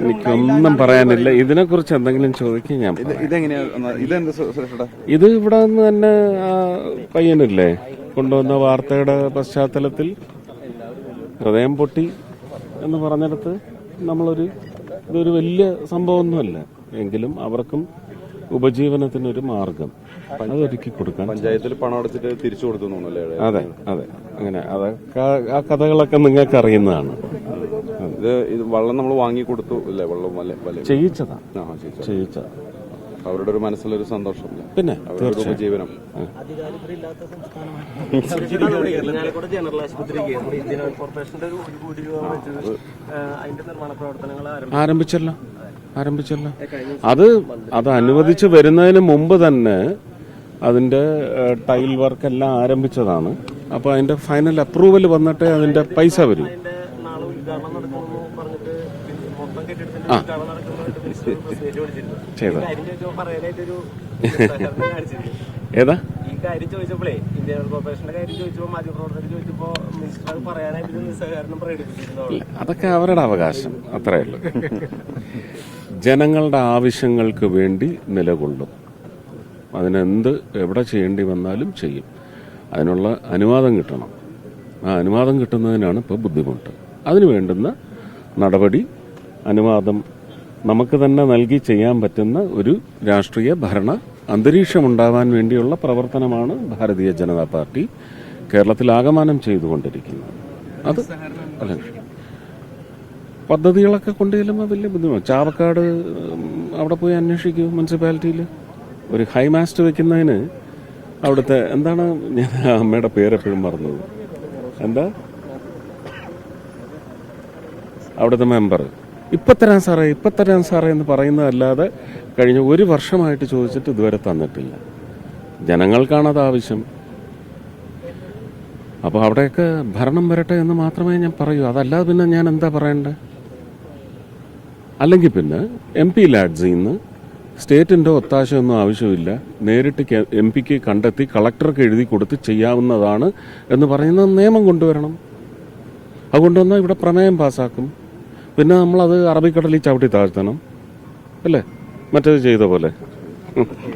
എനിക്കൊന്നും പറയാനില്ല. ഇതിനെക്കുറിച്ച് എന്തെങ്കിലും ചോദിക്കും ഞാൻ. ഇത് ഇവിടെ നിന്ന് തന്നെ പയ്യനില്ലേ കൊണ്ടുവന്ന വാർത്തയുടെ പശ്ചാത്തലത്തിൽ ഹൃദയം പൊട്ടി എന്ന് പറഞ്ഞെടുത്ത് ഇതൊരു വലിയ സംഭവമൊന്നുമല്ല, എങ്കിലും അവർക്കും ഉപജീവനത്തിനൊരു മാർഗം അതൊരുക്കി കൊടുക്കാൻ പഞ്ചായത്തിൽ പണം അടച്ചിട്ട് തിരിച്ചു കൊടുത്തു. അതെ അതെ, അങ്ങനെ അതൊക്കെ ആ കഥകളൊക്കെ നിങ്ങൾക്ക് അറിയുന്നതാണ്. ഇത് വെള്ളം നമ്മൾ വാങ്ങിക്കൊടുത്തു അല്ലേ? വെള്ളം ചെയ്യിച്ചതാ. അവരുടെ ഒരു മനസ്സിലൊരു സന്തോഷം, പിന്നെ അവരുടെ ഉപജീവനം. ആരംഭിച്ചല്ലോ. അത് അനുവദിച്ചു വരുന്നതിന് മുമ്പ് തന്നെ അതിന്റെ ടൈൽ വർക്ക് എല്ലാം ആരംഭിച്ചതാണ്. അപ്പൊ അതിന്റെ ഫൈനൽ അപ്രൂവൽ വന്നിട്ടേ അതിന്റെ പൈസ വരും. ഏതാ ഈ കാര്യം ചോദിച്ചപ്പോഴേ, ഇന്ത്യൻ കോർപ്പറേഷന്റെ കാര്യം ചോദിച്ചപ്പോ മാധ്യമപ്രവർത്തകർ ചോദിച്ചപ്പോ മിനിസ്റ്റർ പറയാനായിട്ട് നിസ്സഹകരണം പ്രകടിപ്പിച്ചിരുന്നു. അതൊക്കെ അവരുടെ അവകാശം, അത്രേ ഉള്ളൂ. ജനങ്ങളുടെ ആവശ്യങ്ങൾക്ക് വേണ്ടി നിലകൊള്ളും. എവിടെ ചെയ്യേണ്ടി വന്നാലും ചെയ്യും. അതിനുള്ള അനുവാദം കിട്ടണം. ആ അനുവാദം കിട്ടുന്നതിനാണ് ഇപ്പോൾ ബുദ്ധിമുട്ട്. അതിനു വേണ്ടുന്ന നടപടി, അനുവാദം നമുക്ക് തന്നെ നൽകി ചെയ്യാൻ പറ്റുന്ന ഒരു രാഷ്ട്രീയ ഭരണ അന്തരീക്ഷമുണ്ടാവാൻ വേണ്ടിയുള്ള പ്രവർത്തനമാണ് ഭാരതീയ ജനതാ പാർട്ടി കേരളത്തിൽ ആകമാനം ചെയ്തുകൊണ്ടിരിക്കുന്നത്. അത് അല്ല, പദ്ധതികളൊക്കെ കൊണ്ടുചെല്ലുമ്പോൾ വലിയ ബുദ്ധിമുട്ട്. ചാവക്കാട് അവിടെ പോയി അന്വേഷിക്കൂ. മുനിസിപ്പാലിറ്റിയിൽ ഒരു ഹൈമാസ്റ്റ് വെക്കുന്നതിന് അവിടുത്തെ എന്താണ്, ഞാൻ അമ്മയുടെ പേരെപ്പോഴും മറന്നത്, എന്താ അവിടുത്തെ മെമ്പർ ഇപ്പം തരാം സാറേ എന്ന് പറയുന്നതല്ലാതെ കഴിഞ്ഞ ഒരു വർഷമായിട്ട് ചോദിച്ചിട്ട് ഇതുവരെ തന്നിട്ടില്ല. ജനങ്ങൾക്കാണത് ആവശ്യം. അപ്പോൾ അവിടെയൊക്കെ ഭരണം വരട്ടെ എന്ന് മാത്രമേ ഞാൻ പറയൂ. അതല്ലാതെ പിന്നെ ഞാൻ എന്താ പറയണ്ടേ? അല്ലെങ്കിൽ പിന്നെ MP ലാഡ്സിൽ നിന്ന് സ്റ്റേറ്റിന്റെ ഒത്താശയൊന്നും ആവശ്യമില്ല, നേരിട്ട് MP കണ്ടെത്തി കളക്ടർക്ക് എഴുതി കൊടുത്ത് ചെയ്യാവുന്നതാണ് എന്ന് പറയുന്ന നിയമം കൊണ്ടുവരണം. അത് കൊണ്ടുവന്നാൽ ഇവിടെ പ്രമേയം പാസ്സാക്കും. പിന്നെ നമ്മളത് അറബിക്കടലിൽ ചവിട്ടി താഴ്ത്തണം, അല്ലേ? മറ്റേത് ചെയ്ത പോലെ.